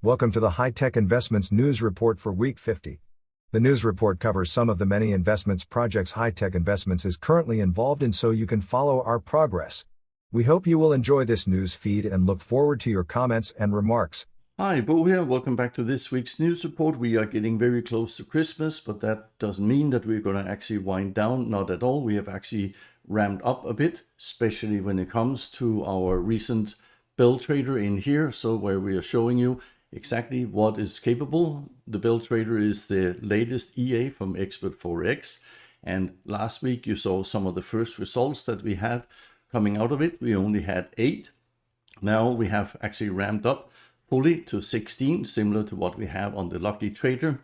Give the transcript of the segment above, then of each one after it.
Welcome to the High-Tech Investments News Report for Week 50. The news report covers some of the many investments projects High-Tech Investments is currently involved in so you can follow our progress. We hope you will enjoy this news feed and look forward to your comments and remarks. Hi, Bo here. Welcome back to this week's news report. We are getting very close to Christmas, but that doesn't mean that we're going to actually wind down. Not at all. We have actually ramped up a bit, especially when it comes to our recent bell trader in here. So where we are showing you exactly what is capable. The bell trader is the latest EA from Expert Forex. And last week you saw some of the first results that we had coming out of it. We only had 8. Now we have actually ramped up fully to 16, similar to what we have on the Lucky Trader.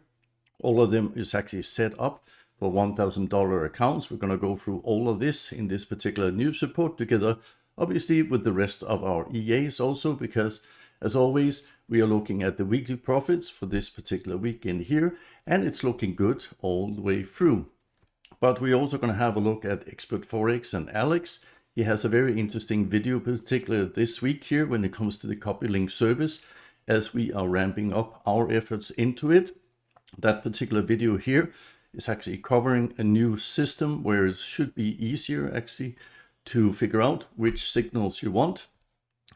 All of them is actually set up for $1,000 accounts. We're going to go through all of this in this particular news report together, obviously with the rest of our EAs also, because as always, we are looking at the weekly profits for this particular week in here, and it's looking good all the way through. But we're also going to have a look at Expert Forex and Alex. He has a very interesting video, particularly this week here when it comes to the copy link service, as we are ramping up our efforts into it. That particular video here is actually covering a new system where it should be easier actually to figure out which signals you want.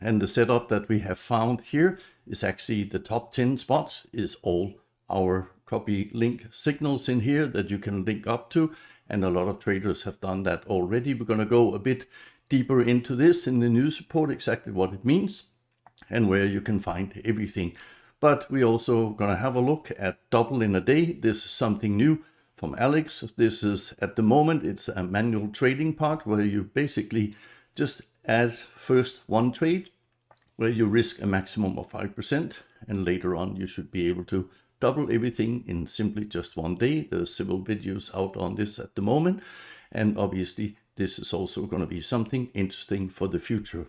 And the setup that we have found here is actually the top 10 spots is all our copy link signals in here that you can link up to. And a lot of traders have done that already. We're going to go a bit deeper into this in the news report, exactly what it means and where you can find everything. But we're also going to have a look at double in a day. This is something new from Alex. This is at the moment, it's a manual trading part where you basically just add first one trade where you risk a maximum of 5%, and later on you should be able to double everything in simply just one day. There's several videos out on this at the moment, and obviously this is also going to be something interesting for the future.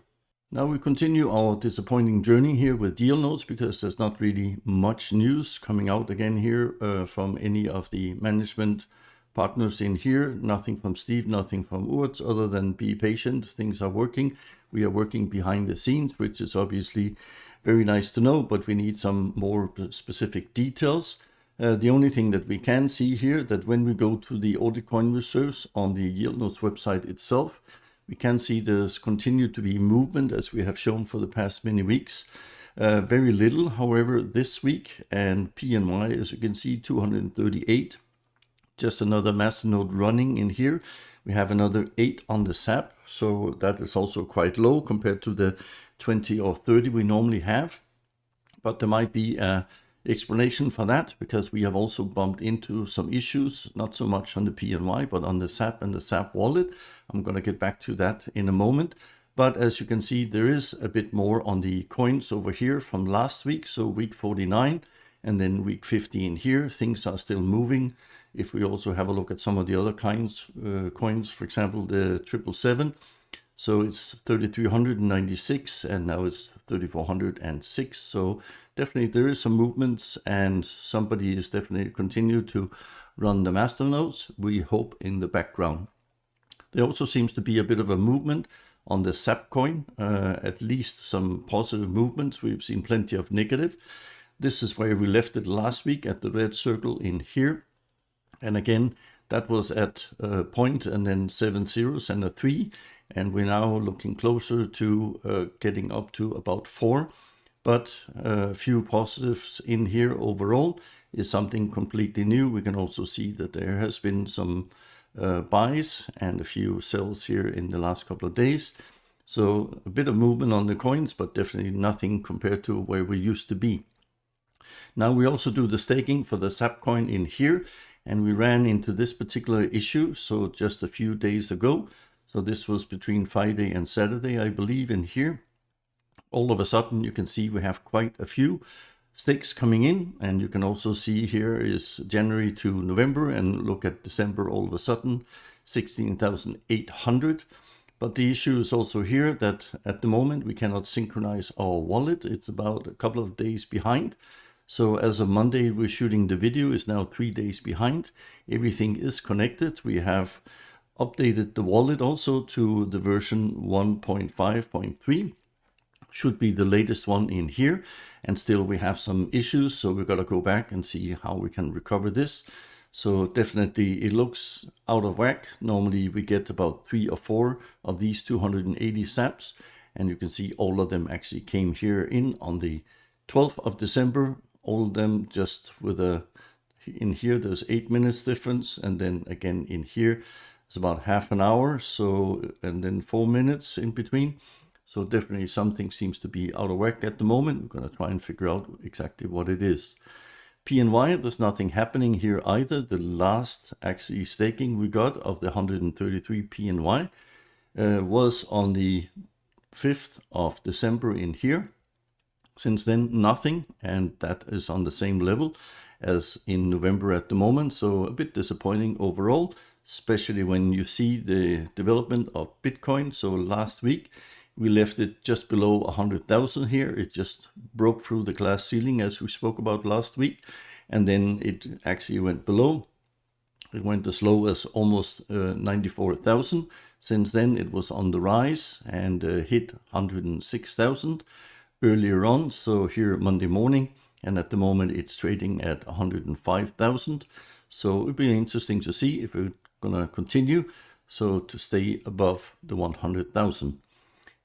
Now we continue our disappointing journey here with Yieldnodes because there's not really much news coming out again here from any of the management partners in here. Nothing from Steve, nothing from Urt, other than be patient. Things are working. We are working behind the scenes, which is obviously very nice to know, but we need some more specific details. The only thing that we can see here, that when we go to the audit coin reserves on the Yieldnodes website itself, we can see there's continued to be movement as we have shown for the past many weeks. Very little, however, this week, and PNY, as you can see, 238. Just another masternode running in here. We have another 8 on the SAP, so that is also quite low compared to the 20 or 30 we normally have. But there might be an explanation for that, because we have also bumped into some issues, not so much on the PNY, but on the SAP and the SAP wallet. I'm going to get back to that in a moment. But as you can see, there is a bit more on the coins over here from last week, so week 49 and then week 15 here. Things are still moving. If we also have a look at some of the other coins, for example, the 777, so it's 3,396 and now it's 3,406. So definitely there is some movements, and somebody is definitely continue to run the masternodes, we hope, in the background. There also seems to be a bit of a movement on the SAP coin, at least some positive movements. We've seen plenty of negative. This is where we left it last week at the red circle in here. And again, that was at a point and then 7 zeros and a 3. And we're now looking closer to getting up to about 4. But a few positives in here overall is something completely new. We can also see that there has been some buys and a few sells here in the last couple of days. So a bit of movement on the coins, but definitely nothing compared to where we used to be. Now we also do the staking for the SAP coin in here. And we ran into this particular issue, so just a few days ago. So this was between Friday and Saturday, I believe, in here. All of a sudden, you can see we have quite a few stakes coming in. And you can also see here is January to November, and look at December all of a sudden, 16,800. But the issue is also here that at the moment, we cannot synchronize our wallet. It's about a couple of days behind. So as of Monday, we're shooting the video, is now 3 days behind. Everything is connected. We have updated the wallet also to the version 1.5.3. should be the latest one in here, and still we have some issues, so we've got to go back and see how we can recover this. So definitely it looks out of whack. Normally we get about 3 or 4 of these 280 saps, and you can see all of them actually came here in on the 12th of December, all of them just with a, in here there's 8 minutes difference, and then again in here it's about half an hour, so, and then 4 minutes in between. So definitely something seems to be out of whack at the moment. We're going to try and figure out exactly what it is. PNY, there's nothing happening here either. The last actually staking we got of the 133 PNY was on the 5th of December in here. Since then, nothing, and that is on the same level as in November at the moment. So a bit disappointing overall, especially when you see the development of Bitcoin. So last week, we left it just below 100,000 here. It just broke through the glass ceiling as we spoke about last week. And then it actually went below. It went as low as almost 94,000. Since then, it was on the rise and hit 106,000 earlier on. So here Monday morning, and at the moment it's trading at 105,000. So it'll be interesting to see if we're gonna continue. So to stay above the 100,000.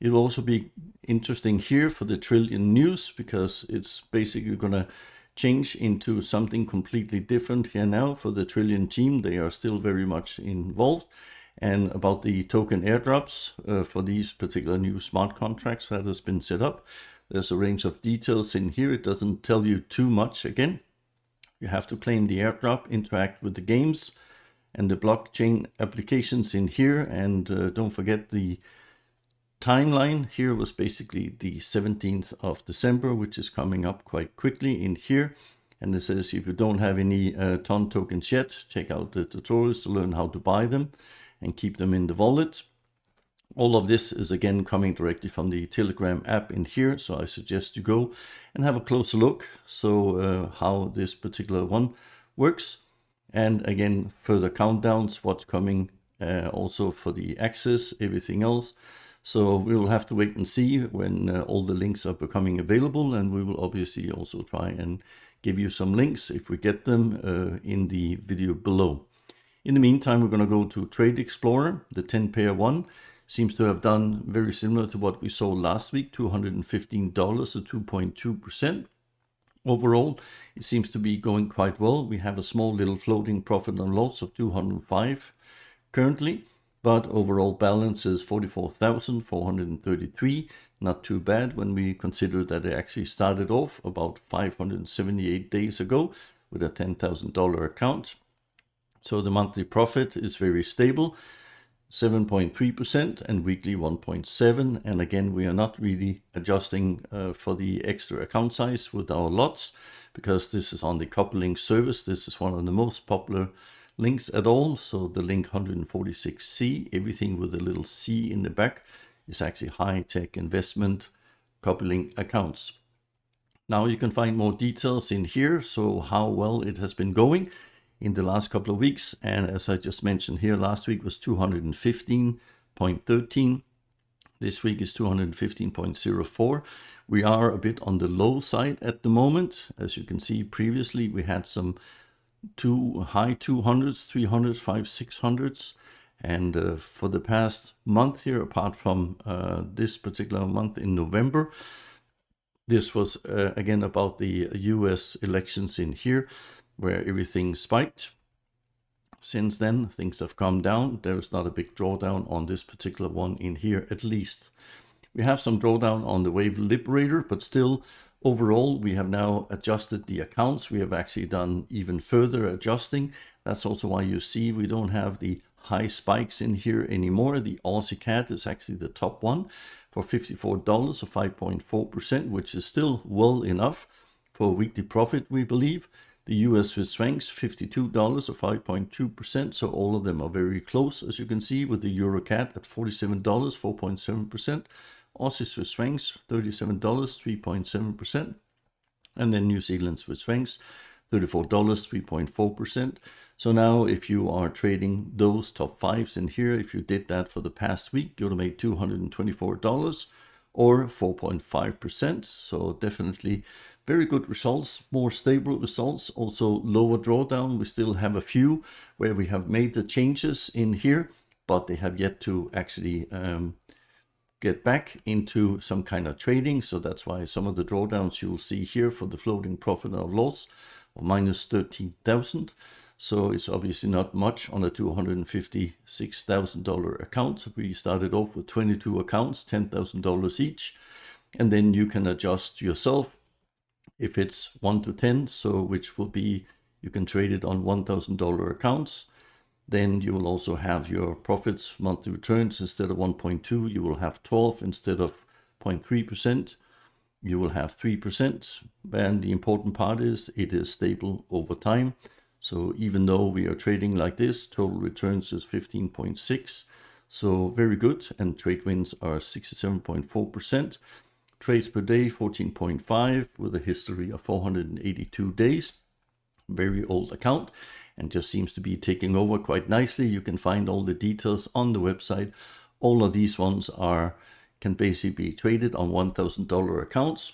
It will also be interesting here for the Trillant news, because it's basically going to change into something completely different here now for the Trillant team. They are still very much involved. And about the token airdrops for these particular new smart contracts that has been set up, there's a range of details in here. It doesn't tell you too much. Again, you have to claim the airdrop, interact with the games and the blockchain applications in here. And don't forget the timeline here was basically the 17th of December, which is coming up quite quickly in here. And it says if you don't have any TON tokens yet, check out the tutorials to learn how to buy them and keep them in the wallet. All of this is again coming directly from the Telegram app in here. So I suggest you go and have a closer look. So how this particular one works. And again, further countdowns, what's coming also for the access, everything else. So we will have to wait and see when all the links are becoming available, and we will obviously also try and give you some links if we get them in the video below. In the meantime, we're going to go to Trade Explorer. The 10-pair one seems to have done very similar to what we saw last week, $215 to 2.2%. Overall, it seems to be going quite well. We have a small little floating profit and loss of 205 currently. But overall balance is 44,433. Not too bad when we consider that it actually started off about 578 days ago with a $10,000 account. So the monthly profit is very stable, 7.3% and weekly 1.7%. And again, we are not really adjusting for the extra account size with our lots, because this is on the coupling service. This is one of the most popular links at all. So the link 146C, everything with a little C in the back, is actually high-tech investment coupling accounts. Now you can find more details in here, so how well it has been going in the last couple of weeks. And as I just mentioned here, last week was 215.13. This week is 215.04. We are a bit on the low side at the moment. As you can see, previously we had some high 200s, 300s, 600s. And for the past month here, apart from this particular month in November, this was again about the US elections in here, where everything spiked. Since then, things have come down. There's not a big drawdown on this particular one in here, at least. We have some drawdown on the Wave Liberator, but still, overall, we have now adjusted the accounts. We have actually done even further adjusting. That's also why you see we don't have the high spikes in here anymore. The Aussie CAD is actually the top one for $54 or 5.4%, which is still well enough for a weekly profit, we believe. The US Swiss francs, $52 or 5.2%. So all of them are very close, as you can see, with the Euro CAD at $47, 4.7%. Aussie Swiss francs, $37, 3.7%. And then New Zealand Swiss francs, $34, 3.4%. So now if you are trading those top fives in here, if you did that for the past week, you would have made $224 or 4.5%. So definitely very good results, more stable results, also lower drawdown. We still have a few where we have made the changes in here, but they have yet to actually get back into some kind of trading. So that's why some of the drawdowns you'll see here for the floating profit or loss of minus 13,000. So it's obviously not much on a $256,000 account. We started off with 22 accounts, $10,000 each, and then you can adjust yourself if it's 1 to 10, so which will be, you can trade it on $1,000 accounts. Then you will also have your profits, monthly returns. Instead of 1.2, you will have 12 instead of 0.3%. You will have 3%. And the important part is it is stable over time. So even though we are trading like this, total returns is 15.6. So very good. And trade wins are 67.4%. Trades per day, 14.5, with a history of 482 days. Very old account, and just seems to be taking over quite nicely. You can find all the details on the website. All of these ones can basically be traded on $1,000 accounts,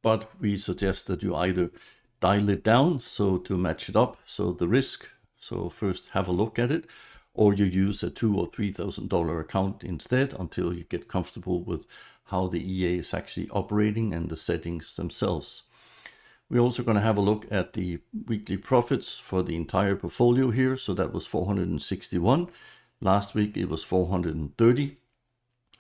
but we suggest that you either dial it down so to match it up, so the risk, so first have a look at it, or you use a $2,000 or $3,000 account instead until you get comfortable with how the EA is actually operating and the settings themselves. We're also going to have a look at the weekly profits for the entire portfolio here. So that was 461. Last week it was 430.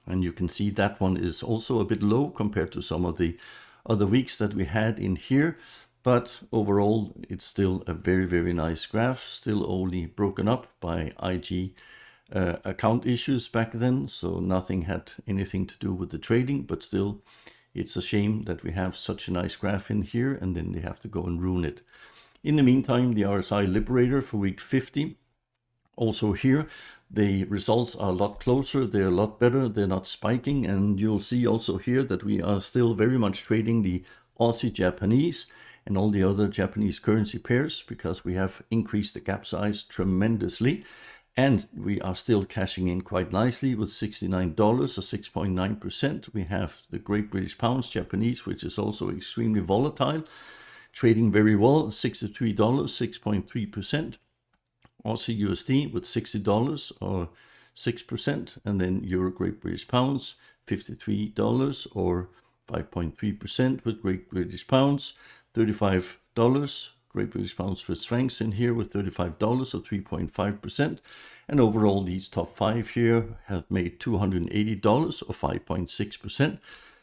And you can see that one is also a bit low compared to some of the other weeks that we had in here. But overall, it's still a very, very nice graph, still only broken up by IG account issues back then. So nothing had anything to do with the trading, but still it's a shame that we have such a nice graph in here and then they have to go and ruin it. In the meantime, the RSI Liberator for week 50, also here, the results are a lot closer, they're a lot better, they're not spiking, and you'll see also here that we are still very much trading the Aussie Japanese and all the other Japanese currency pairs because we have increased the gap size tremendously. And we are still cashing in quite nicely with $69 or 6.9%. We have the Great British Pounds Japanese, which is also extremely volatile, trading very well, $63, 6.3%. Aussie USD with $60 or 6%. And then Euro Great British Pounds, $53 or 5.3% with Great British Pounds, $35. Great British Pounds Swiss francs in here with $35 or 3.5%. And overall, these top 5 here have made $280 or 5.6%.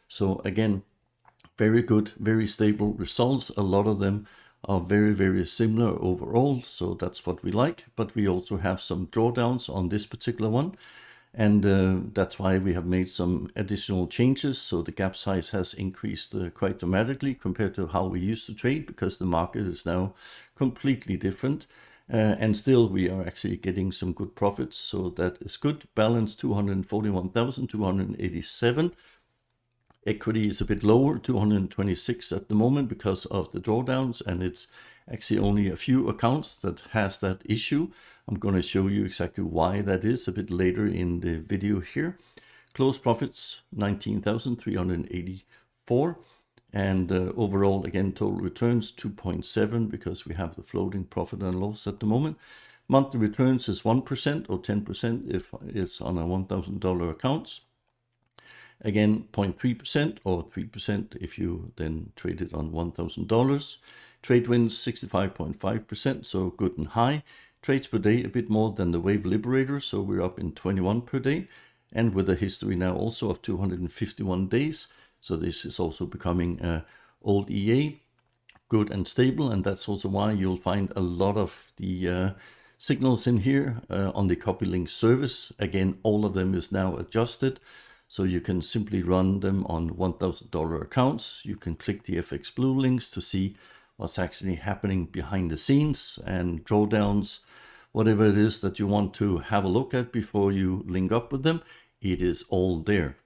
So again, very good, very stable results. A lot of them are very, very similar overall. So that's what we like. But we also have some drawdowns on this particular one. And that's why we have made some additional changes. So the gap size has increased quite dramatically compared to how we used to trade because the market is now completely different. And still we are actually getting some good profits. So that is good. Balance 241,287. Equity is a bit lower, 226 at the moment because of the drawdowns. And it's actually only a few accounts that has that issue. I'm going to show you exactly why that is a bit later in the video here. Close profits, 19,384. And overall, again, total returns, 2.7 because we have the floating profit and loss at the moment. Monthly returns is 1% or 10% if it's on a $1,000 accounts. Again, 0.3% or 3% if you then trade it on $1,000. Trade wins 65.5%, so good and high. Trades per day a bit more than the Wave Liberator, so we're up in 21 per day, and with a history now also of 251 days. So this is also becoming old EA, good and stable, and that's also why you'll find a lot of the signals in here on the copy link service. Again, all of them is now adjusted, so you can simply run them on $1,000 accounts. You can click the FX Blue links to see what's actually happening behind the scenes and drawdowns, whatever it is that you want to have a look at before you link up with them, it is all there.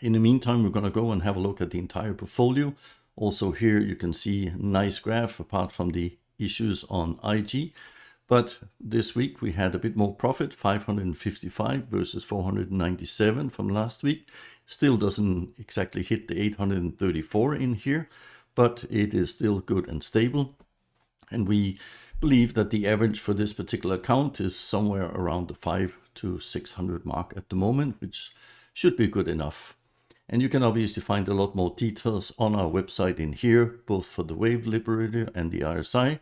In the meantime, we're going to go and have a look at the entire portfolio. Also here you can see a nice graph apart from the issues on IG. But this week we had a bit more profit, 555 versus 497 from last week. Still doesn't exactly hit the 834 in here, but it is still good and stable. And we believe that the average for this particular account is somewhere around the 500 to 600 mark at the moment, which should be good enough. And you can obviously find a lot more details on our website in here, both for the Wave Liberator and the RSI.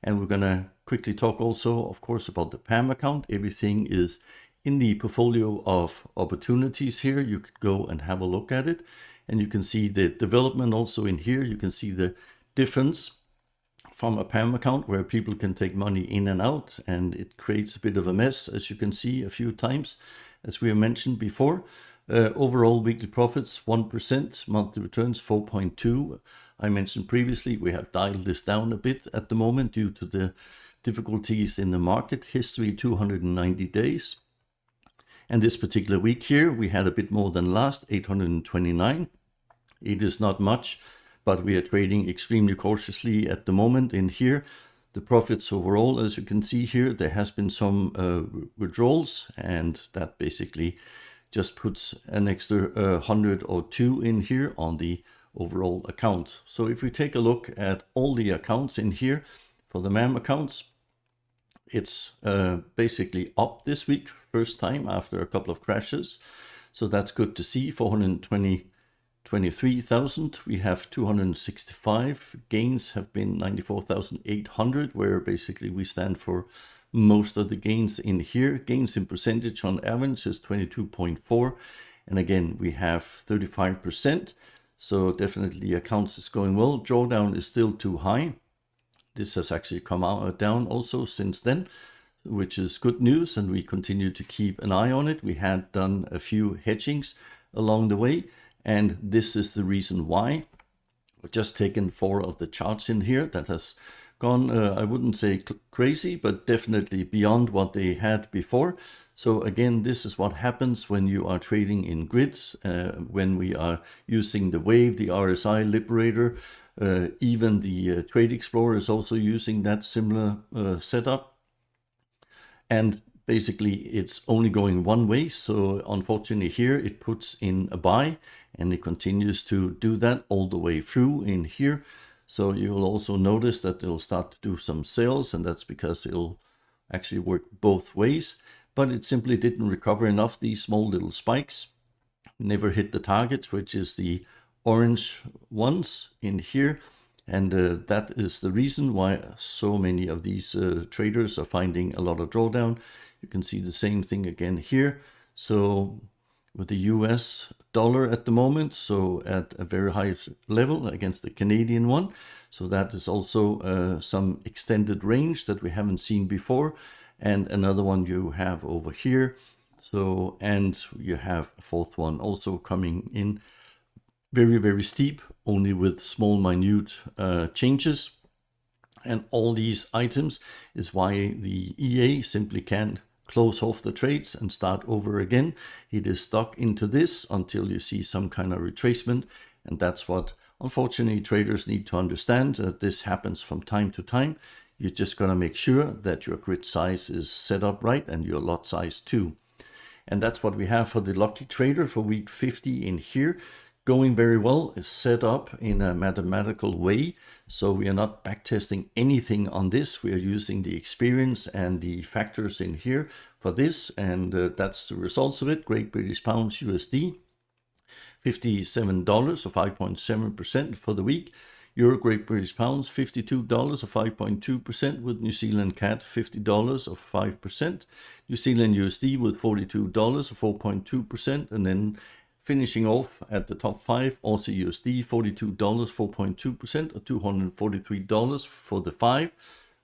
And we're going to quickly talk also, of course, about the PAMM account. Everything is in the portfolio of opportunities here. You could go and have a look at it. And you can see the development also in here. You can see the difference from a PAMM account where people can take money in and out. And it creates a bit of a mess, as you can see a few times, as we have mentioned before. Overall weekly profits 1%, monthly returns 4.2. I mentioned previously we have dialed this down a bit at the moment due to the difficulties in the market. History 290 days. And this particular week here we had a bit more than last, 829. It is not much, but we are trading extremely cautiously at the moment in here. The profits overall, as you can see here, there has been some withdrawals, and that basically just puts an extra 100 or 2 in here on the overall account. So if we take a look at all the accounts in here, for the PAMM accounts, it's basically up this week, first time after a couple of crashes. So that's good to see. 423,000. We have 265. Gains have been 94,800, where basically we stand for most of the gains in here. Gains in percentage on average is 22.4. And again, we have 35%. So definitely accounts is going well. Drawdown is still too high. This has actually come down also since then, which is good news. And we continue to keep an eye on it. We had done a few hedgings along the way. And this is the reason why. We've just taken 4 of the charts in here that has gone, I wouldn't say crazy, but definitely beyond what they had before. So again, this is what happens when you are trading in grids, when we are using the Wave, the RSI Liberator, even the Trade Explorer is also using that similar setup. And basically it's only going one way. So unfortunately here it puts in a buy, and it continues to do that all the way through in here. So you will also notice that it'll start to do some sales, and that's because it'll actually work both ways. But it simply didn't recover enough. These small little spikes never hit the target, which is the orange ones in here. And that is the reason why so many of these traders are finding a lot of drawdown. You can see the same thing again here. So with the US dollar at the moment, so at a very high level against the Canadian one. So that is also some extended range that we haven't seen before. And another one you have over here. So, and you have a fourth one also coming in very, very steep, only with small, minute changes. And all these items is why the EA simply can't close off the trades and start over again. It is stuck into this until you see some kind of retracement. And that's what, unfortunately, traders need to understand, that this happens from time to time. You're just going to make sure that your grid size is set up right and your lot size too. And that's what we have for the lucky trader for week 50 in here. Going very well, is set up in a mathematical way. So we are not backtesting anything on this. We are using the experience and the factors in here for this. And that's the results of it. Great British Pounds USD, $57 or 5.7% for the week. Euro Great British Pounds, $52 or 5.2%, with New Zealand CAD, $50 or 5%. New Zealand USD with $42 or 4.2%. And then finishing off at the top 5, Aussie USD, $42, 4.2%, or $243 for the 5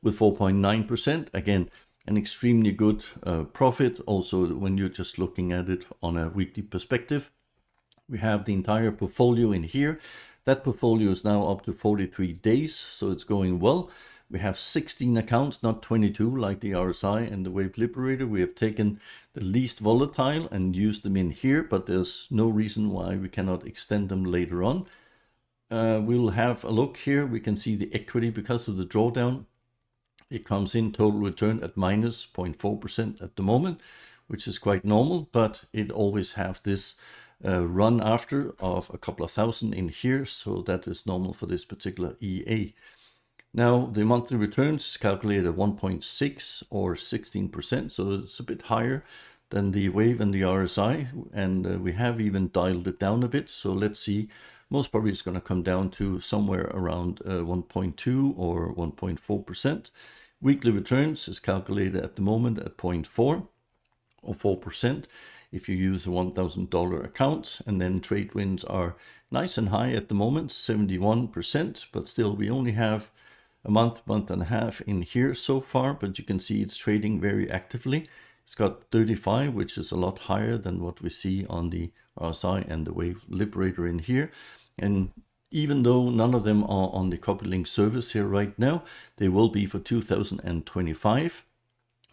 with 4.9%. Again, an extremely good profit also when you're just looking at it on a weekly perspective. We have the entire portfolio in here. That portfolio is now up to 43 days, so it's going well. We have 16 accounts, not 22 like the RSI and the Wave Liberator. We have taken the least volatile and used them in here, but there's no reason why we cannot extend them later on. We'll have a look here. We can see the equity because of the drawdown. It comes in total return at minus 0.4% at the moment, which is quite normal, but it always have this run after of a couple of thousand in here, so that is normal for this particular EA. Now the monthly returns is calculated at 1.6 or 16%, so it's a bit higher than the Wave and the RSI, and we have even dialed it down a bit. So let's see, most probably it's going to come down to somewhere around 1.2 or 1.4%. Weekly returns is calculated at the moment at 0.4 or 4% if you use a $1,000 account, and then trade wins are nice and high at the moment, 71%, but still we only have a month and a half in here so far, but you can see it's trading very actively. It's got 35, which is a lot higher than what we see on the RSI and the Wave Liberator in here. And even though none of them are on the copy link service here right now, they will be for 2025.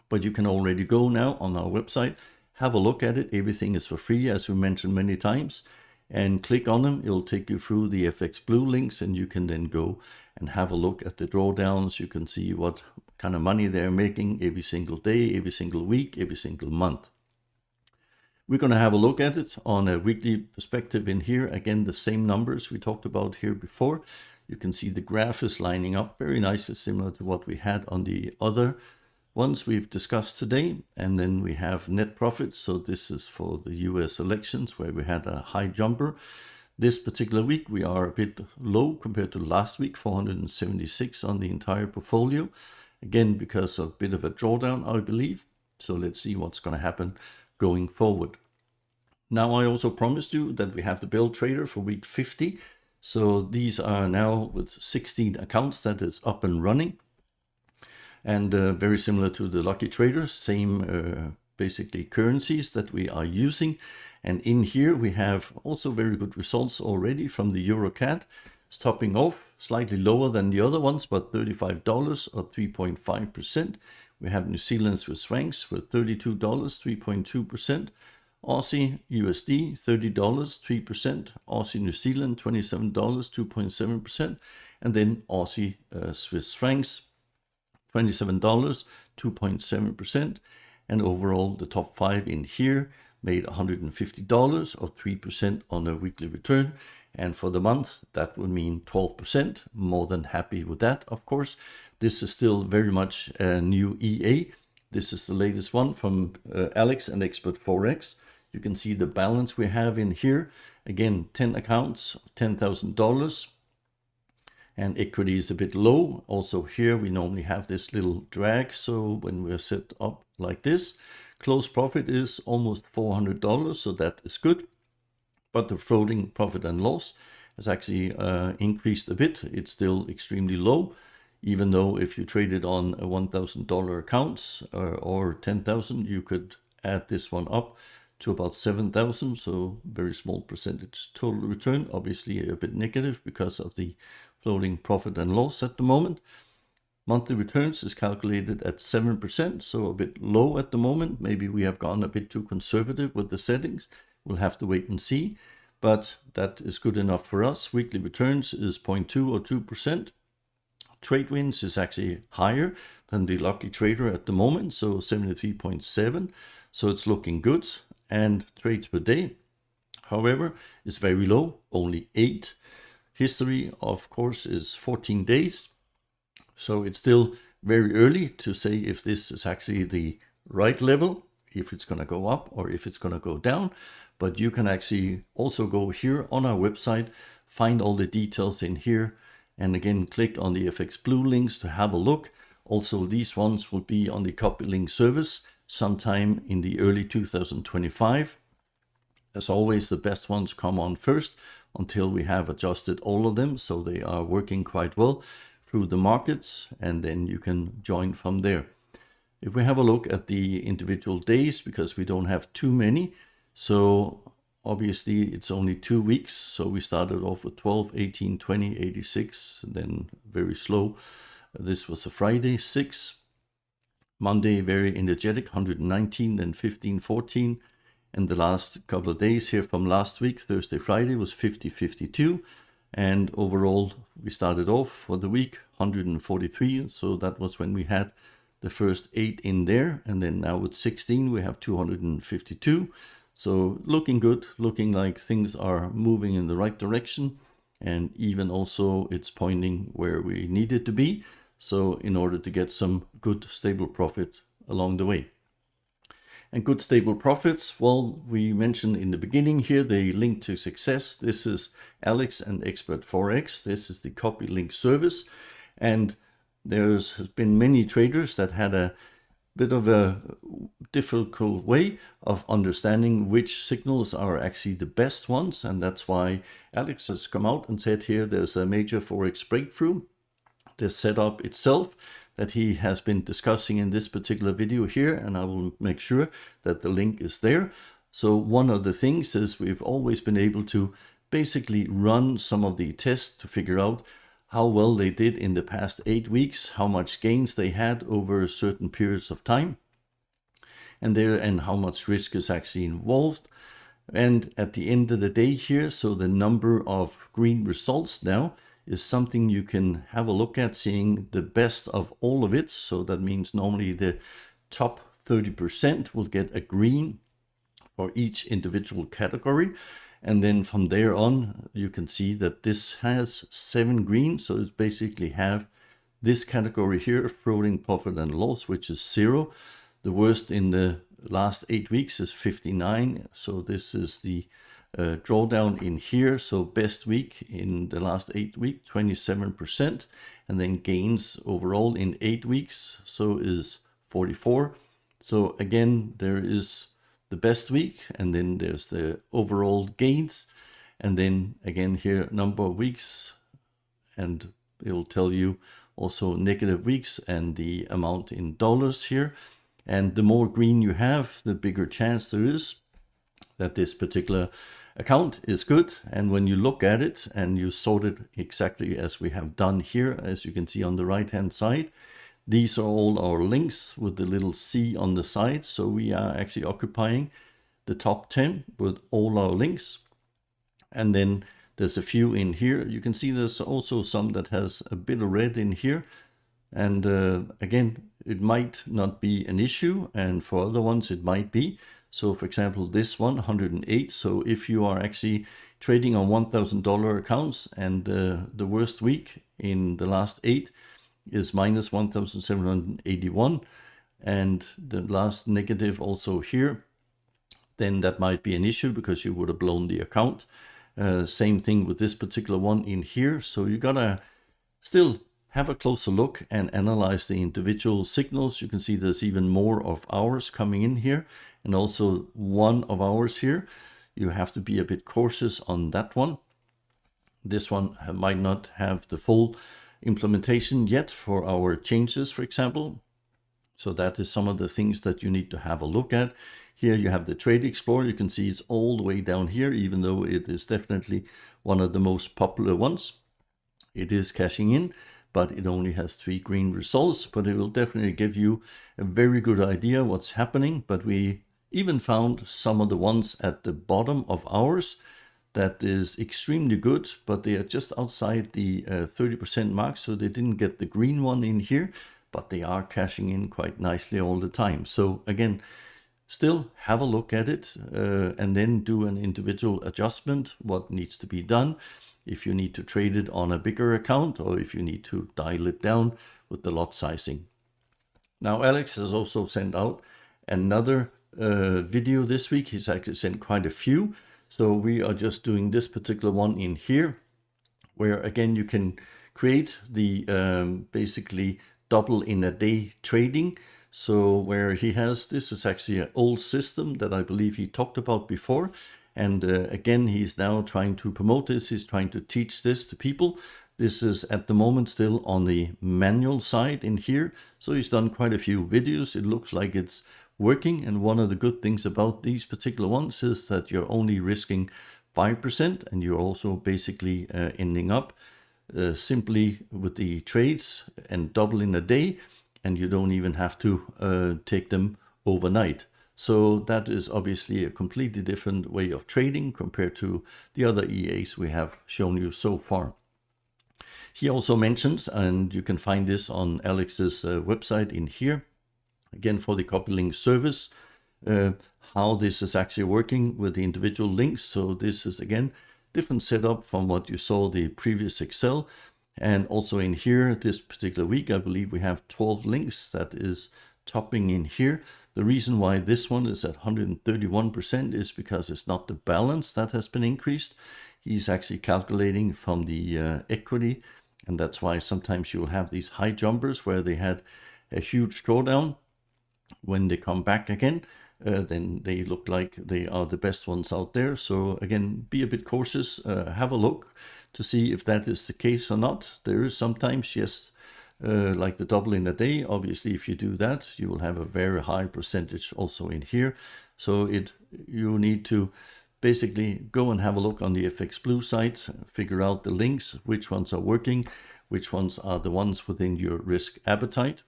But you can already go now on our website, have a look at it. Everything is for free, as we mentioned many times, and click on them. It'll take you through the FX Blue links, and you can then go and have a look at the drawdowns. You can see what kind of money they're making every single day, every single week, every single month. We're going to have a look at it on a weekly perspective in here. Again, the same numbers we talked about here before. You can see the graph is lining up very nicely, similar to what we had on the other ones we've discussed today. And then we have net profits. So this is for the US elections, where we had a high jumper. This particular week, we are a bit low compared to last week, 476 on the entire portfolio. Again, because of a bit of a drawdown, I believe. So let's see what's going to happen going forward. Now, I also promised you that we have the Bill Trader for week 50. So these are now with 16 accounts that is up and running. And very similar to the Lucky Trader, same basically currencies that we are using. And in here we have also very good results already from the EuroCAD, stopping off slightly lower than the other ones, but $35 or 3.5%. We have New Zealand Swiss francs with $32, 3.2%. Aussie USD, $30, 3%. Aussie New Zealand, $27, 2.7%. And then Aussie Swiss francs, $27, 2.7%. And overall, the top 5 in here made $150 or 3% on a weekly return. And for the month, that would mean 12%. More than happy with that, of course. This is still very much a new EA. This is the latest one from Alex and Expert Forex. You can see the balance we have in here. Again, 10 accounts, $10,000. And equity is a bit low. Also here, we normally have this little drag. So when we're set up like this, close profit is almost $400, so that is good. But the floating profit and loss has actually increased a bit. It's still extremely low, even though if you traded on a $1,000 accounts or 10,000, you could add this one up to about 7,000. So very small percentage total return, obviously a bit negative because of the floating profit and loss at the moment. Monthly returns is calculated at 7%, so a bit low at the moment. Maybe we have gone a bit too conservative with the settings. We'll have to wait and see, but that is good enough for us. Weekly returns is 0.2 or 2%. Trade wins is actually higher than the Lucky Trader at the moment, so 73.7. So it's looking good. And trades per day, however, is very low, only 8. History, of course, is 14 days. So it's still very early to say if this is actually the right level, if it's going to go up or if it's going to go down. But you can actually also go here on our website, find all the details in here. And again, click on the FX Blue links to have a look. Also, these ones will be on the copy link service sometime in the early 2025. As always, the best ones come on first until we have adjusted all of them. So they are working quite well through the markets, and then you can join from there. If we have a look at the individual days, because we don't have too many, so obviously it's only 2 weeks. So we started off with 12, 18, 20, 86, and then very slow. This was a Friday, 6. Monday, very energetic, 119, then 15, 14. And the last couple of days here from last week, Thursday, Friday, was 50, 52. And overall, we started off for the week 143. So that was when we had the first 8 in there. And then now with 16, we have 252. So looking good, looking like things are moving in the right direction, and even also it's pointing where we need it to be. So in order to get some good stable profit along the way. And good stable profits, well, we mentioned in the beginning here, they link to success. This is Alex and Expert Forex. This is the copy link service. And there's been many traders that had a bit of a difficult way of understanding which signals are actually the best ones. And that's why Alex has come out and said here there's a major Forex breakthrough. The setup itself that he has been discussing in this particular video here, and I will make sure that the link is there. So one of the things is we've always been able to basically run some of the tests to figure out how well they did in the past 8 weeks, how much gains they had over certain periods of time, and how much risk is actually involved. And at the end of the day here, so the number of green results now is something you can have a look at, seeing the best of all of it. So that means normally the top 30% will get a green for each individual category. And then from there on, you can see that this has 7 green. So it's basically have this category here, floating profit and loss, which is 0. The worst in the last 8 weeks is 59. So this is the drawdown in here. So best week in the last 8 weeks, 27%, and then gains overall in 8 weeks, so is 44. So again, there is the best week, and then there's the overall gains, and then again here number of weeks, and it'll tell you also negative weeks and the amount in dollars here. And the more green you have, the bigger chance there is that this particular account is good. And when you look at it and you sort it exactly as we have done here, as you can see on the right hand side, these are all our links with the little C on the side. So we are actually occupying the top 10 with all our links. And then there's a few in here. You can see there's also some that has a bit of red in here. And again, it might not be an issue, and for other ones it might be. So for example, this one, 108. So if you are actually trading on $1,000 accounts and the worst week in the last 8 is minus 1,781, and the last negative also here, then that might be an issue because you would have blown the account. Same thing with this particular one in here. So you gotta still have a closer look and analyze the individual signals. You can see there's even more of hours coming in here, and also one of ours here. You have to be a bit cautious on that one. This one might not have the full implementation yet for our changes, for example. So that is some of the things that you need to have a look at. Here you have the Trade Explorer. You can see it's all the way down here, even though it is definitely one of the most popular ones. It is cashing in, but it only has 3 green results, but it will definitely give you a very good idea what's happening. But we even found some of the ones at the bottom of ours that is extremely good, but they are just outside the 30% mark, so they didn't get the green one in here, but they are cashing in quite nicely all the time. So again, still have a look at it and then do an individual adjustment, what needs to be done, if you need to trade it on a bigger account or if you need to dial it down with the lot sizing. Now Alex has also sent out another video this week. He's actually sent quite a few. So we are just doing this particular one in here, where again you can create the basically double in a day trading. So where he has, this is actually an old system that I believe he talked about before. And again, he's now trying to promote this. He's trying to teach this to people. This is at the moment still on the manual side in here. So he's done quite a few videos. It looks like it's working. And one of the good things about these particular ones is that you're only risking 5%, and you're also basically ending up simply with the trades and double in a day, and you don't even have to take them overnight. So that is obviously a completely different way of trading compared to the other EAs we have shown you so far. He also mentions, and you can find this on Alex's website in here, again for the copy link service, how this is actually working with the individual links. So this is again different setup from what you saw the previous Excel. And also in here, this particular week, I believe we have 12 links that is topping in here. The reason why this one is at 131% is because it's not the balance that has been increased. He's actually calculating from the equity, and that's why sometimes you'll have these high jumpers where they had a huge drawdown. When they come back again, then they look like they are the best ones out there. So again, be a bit cautious, have a look to see if that is the case or not. There is sometimes, yes, like the double in a day. Obviously, if you do that, you will have a very high percentage also in here. So you need to basically go and have a look on the FX Blue site, figure out the links, which ones are working, which ones are the ones within your risk appetite.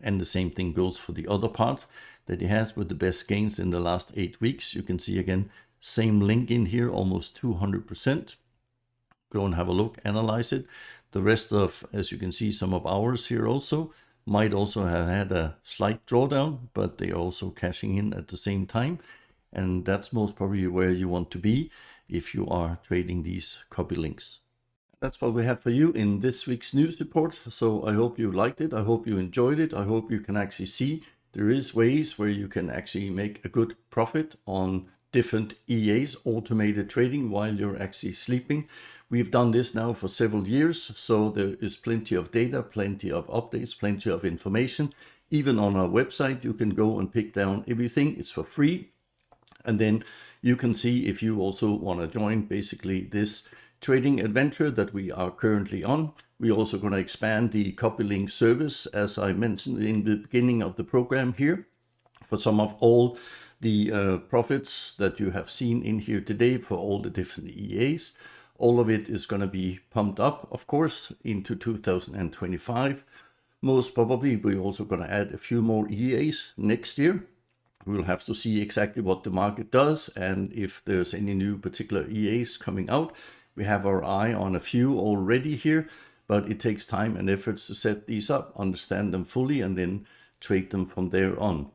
And the same thing goes for the other part that he has with the best gains in the last 8 weeks. You can see again, same link in here, almost 200%. Go and have a look, analyze it. The rest of, as you can see, some of ours here also might also have had a slight drawdown, but they are also cashing in at the same time. And that's most probably where you want to be if you are trading these copy links. That's what we had for you in this week's news report. So I hope you liked it. I hope you enjoyed it. I hope you can actually see there is ways where you can actually make a good profit on different EAs, automated trading, while you're actually sleeping. We've done this now for several years, so there is plenty of data, plenty of updates, plenty of information. Even on our website, you can go and pick down everything. It's for free. And then you can see if you also want to join basically this trading adventure that we are currently on. We're also going to expand the copy link service, as I mentioned in the beginning of the program here, for some of all the profits that you have seen in here today for all the different EAs. All of it is going to be pumped up, of course, into 2025. Most probably, we're also going to add a few more EAs next year. We'll have to see exactly what the market does and if there's any new particular EAs coming out. We have our eye on a few already here, but it takes time and efforts to set these up, understand them fully, and then trade them from there on.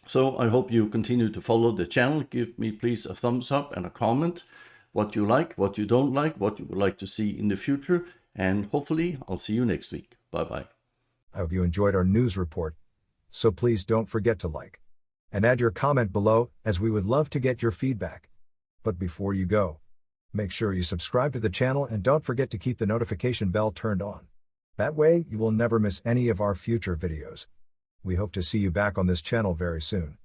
So I hope you continue to follow the channel. Give me please a thumbs up and a comment, what you like, what you don't like, what you would like to see in the future, and hopefully I'll see you next week. Bye-bye. I hope you enjoyed our news report. So please don't forget to like and add your comment below, as we would love to get your feedback. But before you go, make sure you subscribe to the channel and don't forget to keep the notification bell turned on. That way, you will never miss any of our future videos. We hope to see you back on this channel very soon.